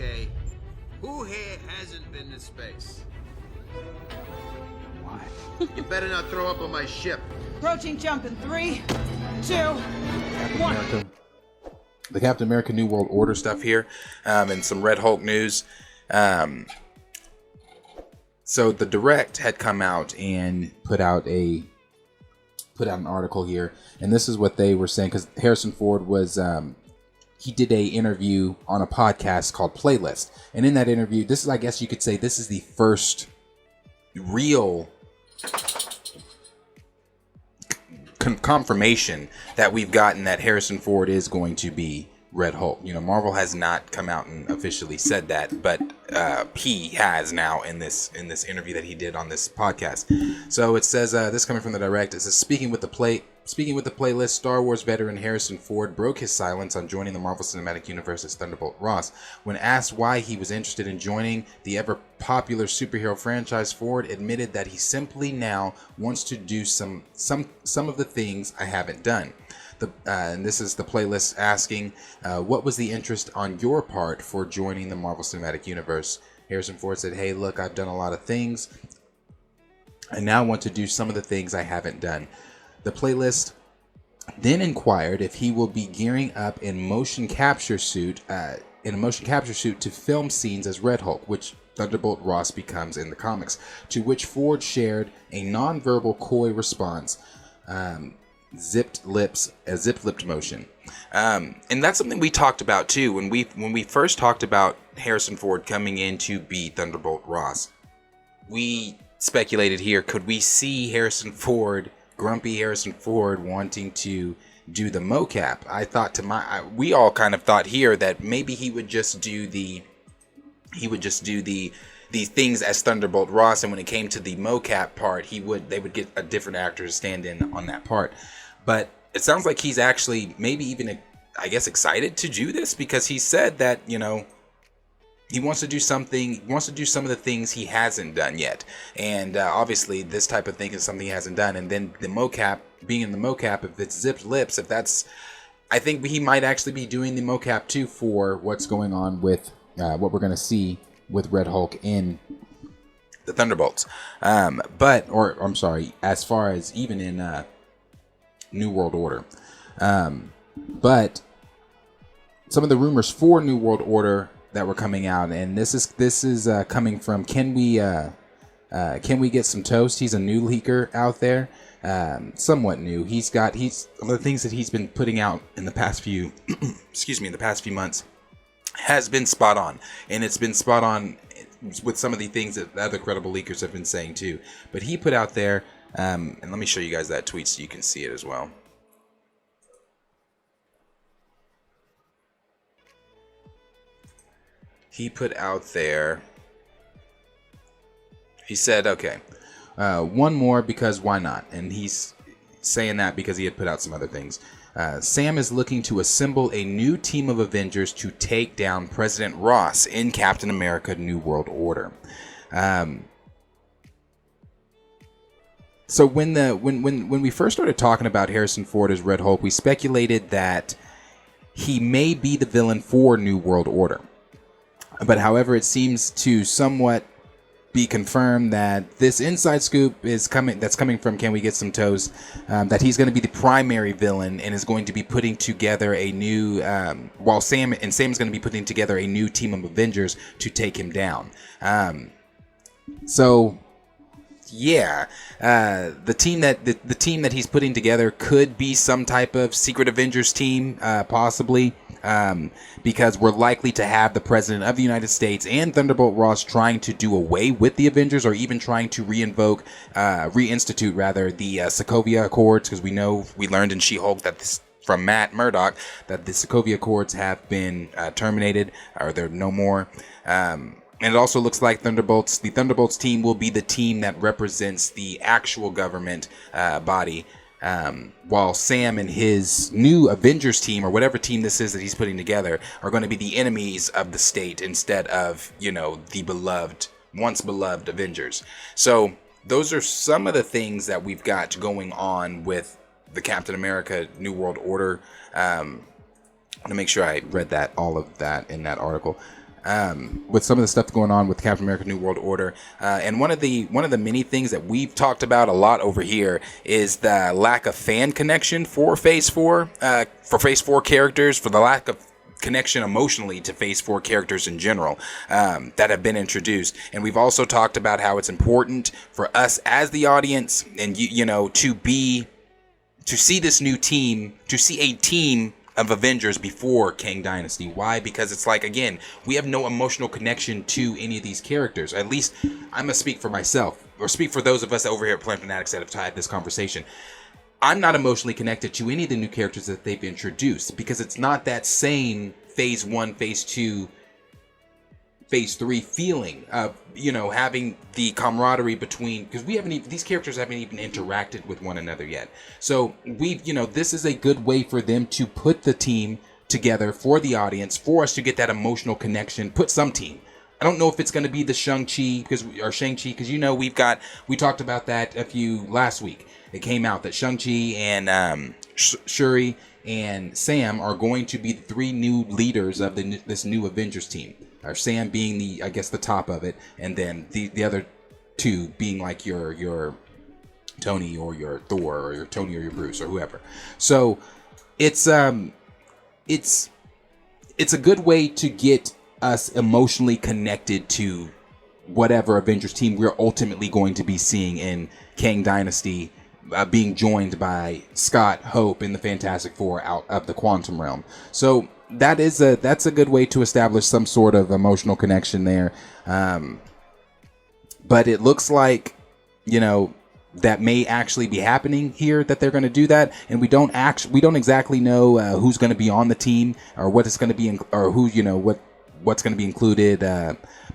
Okay, who here hasn't been to space? Why? You better not throw up on my ship. Approaching jump in 3, 2, 1. The Captain America New World Order stuff here, and some Red Hulk news. So the Direct had come out and put out an article here, and this is what they were saying, because Harrison Ford was he did a interview on a podcast called Playlist, and in that interview, this is, I guess you could say, this is the first real confirmation that we've gotten that Harrison Ford is going to be Red Hulk. You know, Marvel has not come out and officially said that, but he has now in this interview that he did on this podcast. So it says, this coming from the Direct, it says, speaking with the Playlist, Star Wars veteran Harrison Ford broke his silence on joining the Marvel Cinematic Universe as Thunderbolt Ross. When asked why he was interested in joining the ever-popular superhero franchise, Ford admitted that he simply now wants to do some of the things I haven't done. And this is the Playlist asking, what was the interest on your part for joining the Marvel Cinematic Universe? Harrison Ford said, hey, look, I've done a lot of things. I now want to do some of the things I haven't done. The Playlist then inquired if he will be gearing up in a motion capture suit to film scenes as Red Hulk, which Thunderbolt Ross becomes in the comics, to which Ford shared a non-verbal coy response, zip-lipped motion. And that's something we talked about too when we first talked about Harrison Ford coming in to be Thunderbolt Ross. We speculated here, could we see grumpy Harrison Ford wanting to do the mocap? We all kind of thought here that maybe he would just do the things as Thunderbolt Ross, and when it came to the mocap part, they would get a different actor to stand in on that part. But it sounds like he's actually maybe even, I guess, excited to do this, because he said that, you know, he wants to do something. He wants to do some of the things he hasn't done yet, and obviously this type of thing is something he hasn't done. And then the mocap, being in the mocap, if it's zipped lips, I think he might actually be doing the mocap too for what's going on with what we're going to see with Red Hulk in the Thunderbolts. As far as even in New World Order. But some of the rumors for New World Order that were coming out, and this is coming from Can We Get Some Toast? He's a new leaker out there, somewhat new. He's the things that he's been putting out in the past few months has been spot on, and it's been spot on with some of the things that other credible leakers have been saying too. But he put out there, and let me show you guys that tweet so you can see it as well. He put out there, he said, okay, one more because why not? And he's saying that because he had put out some other things. Sam is looking to assemble a new team of Avengers to take down President Ross in Captain America New World Order. So when we first started talking about Harrison Ford as Red Hulk, we speculated that he may be the villain for New World Order. But however, it seems to somewhat be confirmed that this inside scoop is coming. That's coming from Can We Get Some Toast? That he's going to be the primary villain and is going to be putting together a new. Sam is going to be putting together a new team of Avengers to take him down. The team that he's putting together could be some type of secret Avengers team, possibly. Because we're likely to have the President of the United States and Thunderbolt Ross trying to do away with the Avengers, or even trying to reinstitute the Sokovia Accords, because we learned in She-Hulk from Matt Murdock that the Sokovia Accords have been terminated, or they're no more. And it also looks like the Thunderbolts team will be the team that represents the actual government body. While Sam and his new Avengers team, or whatever team this is that he's putting together, are going to be the enemies of the state instead of, the once beloved Avengers. So those are some of the things that we've got going on with the Captain America New World Order. I want to make sure I read all of that in that article. with some of the stuff going on with Captain America: New World Order, and one of the many things that we've talked about a lot over here is the lack of fan connection for Phase 4, for Phase 4 characters, for the lack of connection emotionally to Phase 4 characters in general that have been introduced. And we've also talked about how it's important for us as the audience and to see this new team, to see a team of Avengers before Kang Dynasty. Why? Because it's like, again, we have no emotional connection to any of these characters. At least I'm gonna speak for myself, or speak for those of us over here at Fellow Fanatix that have had this conversation. I'm not emotionally connected to any of the new characters that they've introduced because it's not that same Phase 1, Phase 2, Phase 3 feeling of, having the camaraderie between, because these characters haven't even interacted with one another yet. So this is a good way for them to put the team together for the audience, for us to get that emotional connection, put some team. I don't know if it's going to be the Shang-Chi, because we talked about that last week. It came out that Shang-Chi and Shuri and Sam are going to be the 3 new leaders of this new Avengers team. Or Sam being the top of it, and then the other 2 being like your Tony or your Thor or your Tony or your Bruce or whoever. So it's a good way to get us emotionally connected to whatever Avengers team we're ultimately going to be seeing in Kang Dynasty, being joined by Scott, Hope, and the Fantastic Four out of the Quantum Realm. So that's a good way to establish some sort of emotional connection there. But it looks like, that may actually be happening here, that they're going to do that, and we don't exactly know who's going to be on the team or what it's going to be, or who what's going to be included.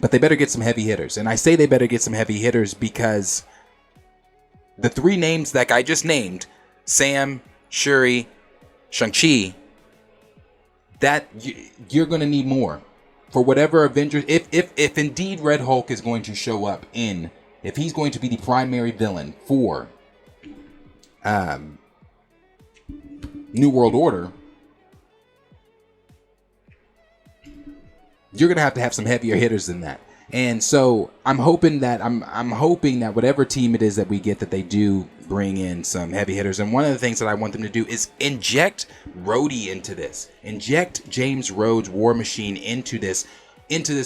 But they better get some heavy hitters, and I say they better get some heavy hitters because the 3 names that I just named, Sam, Shuri, Shang-Chi, that you're going to need more for whatever Avengers. If indeed Red Hulk is going to show up if he's going to be the primary villain for New World Order, you're going to have some heavier hitters than that. And so I'm hoping that whatever team it is that we get, that they do bring in some heavy hitters. And one of the things that I want them to do is inject Rhodey into this. Inject James Rhodes' War Machine into this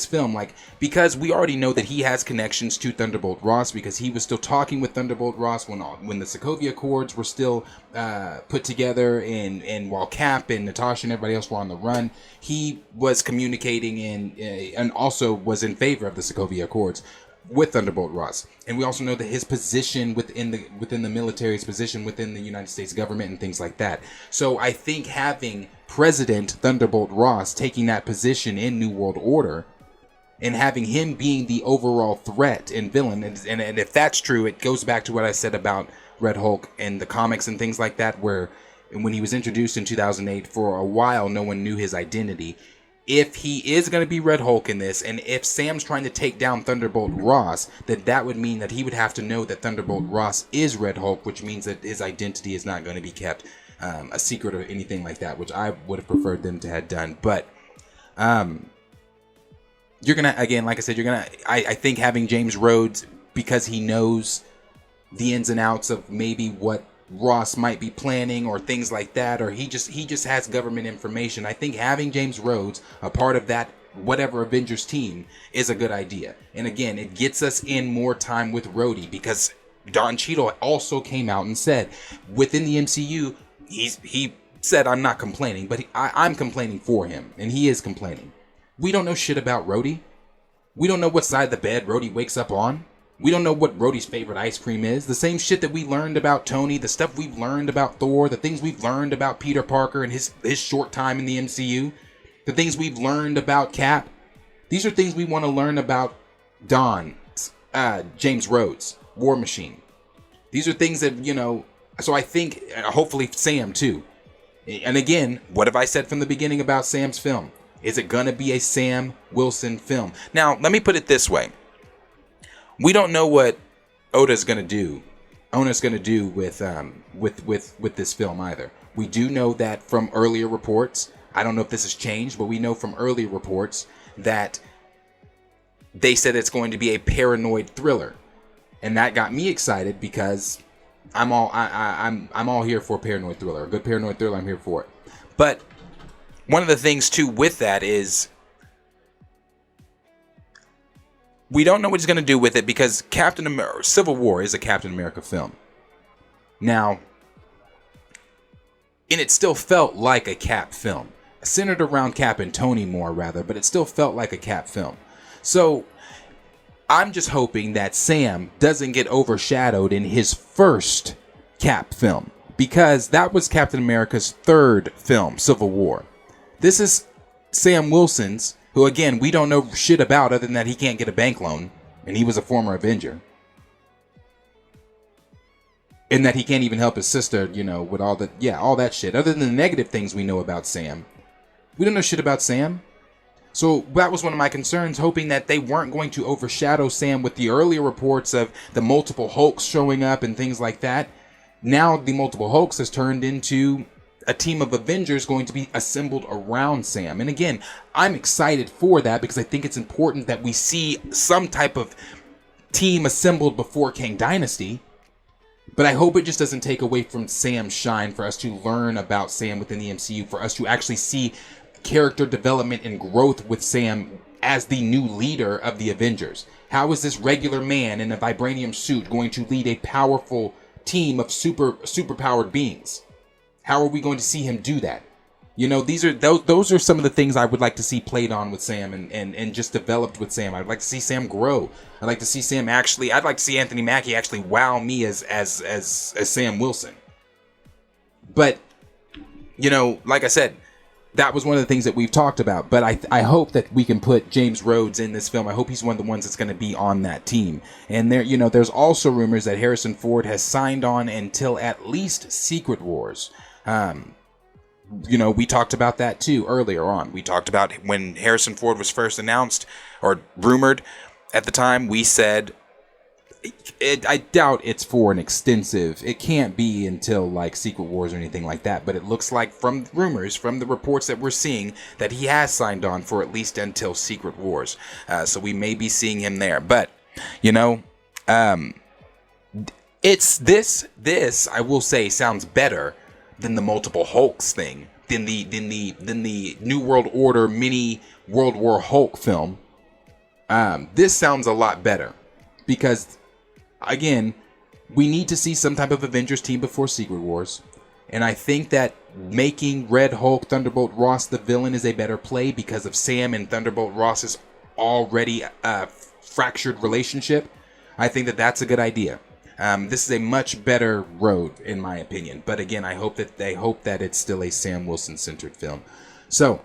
film, because we already know that he has connections to Thunderbolt Ross, because he was still talking with Thunderbolt Ross when the Sokovia Accords were still put together, and while Cap and Natasha and everybody else were on the run, he was communicating and also was in favor of the Sokovia Accords with Thunderbolt Ross. And we also know that his position within the military's position within the United States government and things like that. So I think having President Thunderbolt Ross taking that position in New World Order and having him being the overall threat and villain, and if that's true, it goes back to what I said about Red Hulk and the comics and things like that, where when he was introduced in 2008, for a while no one knew his identity. If he is going to be Red Hulk in this, and if Sam's trying to take down Thunderbolt Ross, then that would mean that he would have to know that Thunderbolt Ross is Red Hulk, which means that his identity is not going to be kept a secret or anything like that, which I would have preferred them to have done. But you're going to, again, like I said, I think having James Rhodes, because he knows the ins and outs of maybe what Ross might be planning or things like that, or he just has government information. I think having James Rhodes a part of that whatever Avengers team is a good idea. And again, it gets us in more time with Rhodey, because Don Cheadle also came out and said within the MCU, he said, I'm not complaining, but I'm complaining for him, and he is complaining. We don't know shit about Rhodey. We don't know what side of the bed Rhodey wakes up on. We don't know what Rhodey's favorite ice cream is. The same shit that we learned about Tony, the stuff we've learned about Thor, the things we've learned about Peter Parker and his short time in the MCU, the things we've learned about Cap. These are things we want to learn about James Rhodes, War Machine. These are things that, so I think, hopefully Sam too. And again, what have I said from the beginning about Sam's film? Is it going to be a Sam Wilson film? Now, let me put it this way. We don't know what Ona's going to do with this film either. We do know that from earlier reports, I don't know if this has changed, but we know from earlier reports that they said it's going to be a paranoid thriller, and that got me excited because I'm all here for a paranoid thriller. A good paranoid thriller, I'm here for it. But one of the things too with that is we don't know what he's going to do with it, because Civil War is a Captain America film. Now, and it still felt like a Cap film, centered around Cap and Tony more rather, but it still felt like a Cap film. So I'm just hoping that Sam doesn't get overshadowed in his first Cap film, because that was Captain America's third film, Civil War. This is Sam Wilson's, who again, we don't know shit about other than that he can't get a bank loan, and he was a former Avenger. And that he can't even help his sister, you know, with all that shit. Other than the negative things we know about Sam, we don't know shit about Sam. So that was one of my concerns, hoping that they weren't going to overshadow Sam with the earlier reports of the multiple Hulks showing up and things like that. Now the multiple Hulks has turned into a team of Avengers going to be assembled around Sam. And again, I'm excited for that because I think it's important that we see some type of team assembled before Kang Dynasty. But I hope it just doesn't take away from Sam's shine for us to learn about Sam within the MCU, for us to actually see character development and growth with Sam as the new leader of the Avengers. How is this regular man in a vibranium suit going to lead a powerful team of superpowered beings? How are we going to see him do that? You know, those are some of the things I would like to see played on with Sam and just developed with Sam. I'd like to see Sam grow. I'd like to see Sam I'd like to see Anthony Mackie actually wow me as Sam Wilson. But, you know, like I said, that was one of the things that we've talked about. But I hope that we can put James Rhodes in this film. I hope he's one of the ones that's going to be on that team. And there's also rumors that Harrison Ford has signed on until at least Secret Wars. You know, we talked about that too earlier on. We talked about when Harrison Ford was first announced or rumored at the time. We said, I doubt it's for an extensive. It can't be until like Secret Wars or anything like that. But it looks like from rumors, from the reports that we're seeing, that he has signed on for at least until Secret Wars. So we may be seeing him there. But, you know, it's this I will say sounds better than the multiple Hulks thing, than the New World Order mini World War Hulk film. This sounds a lot better because, again, we need to see some type of Avengers team before Secret Wars, and I think that making Red Hulk Thunderbolt Ross the villain is a better play because of Sam and Thunderbolt Ross's already fractured relationship. I think that that's a good idea. This is a much better road, in my opinion. But again, I hope that it's still a Sam Wilson-centered film. So,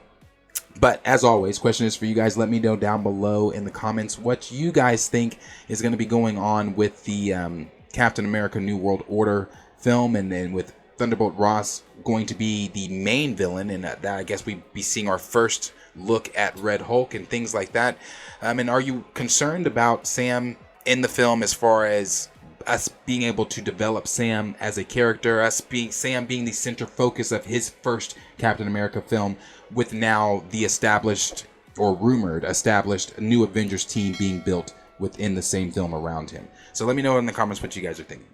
but as always, question is for you guys. Let me know down below in the comments what you guys think is going to be going on with the Captain America New World Order film, and then with Thunderbolt Ross going to be the main villain, and that I guess we'd be seeing our first look at Red Hulk and things like that. And are you concerned about Sam in the film as far as us being able to develop Sam as a character, Sam being the center focus of his first Captain America film, with now the established or rumored established new Avengers team being built within the same film around him? So let me know in the comments what you guys are thinking.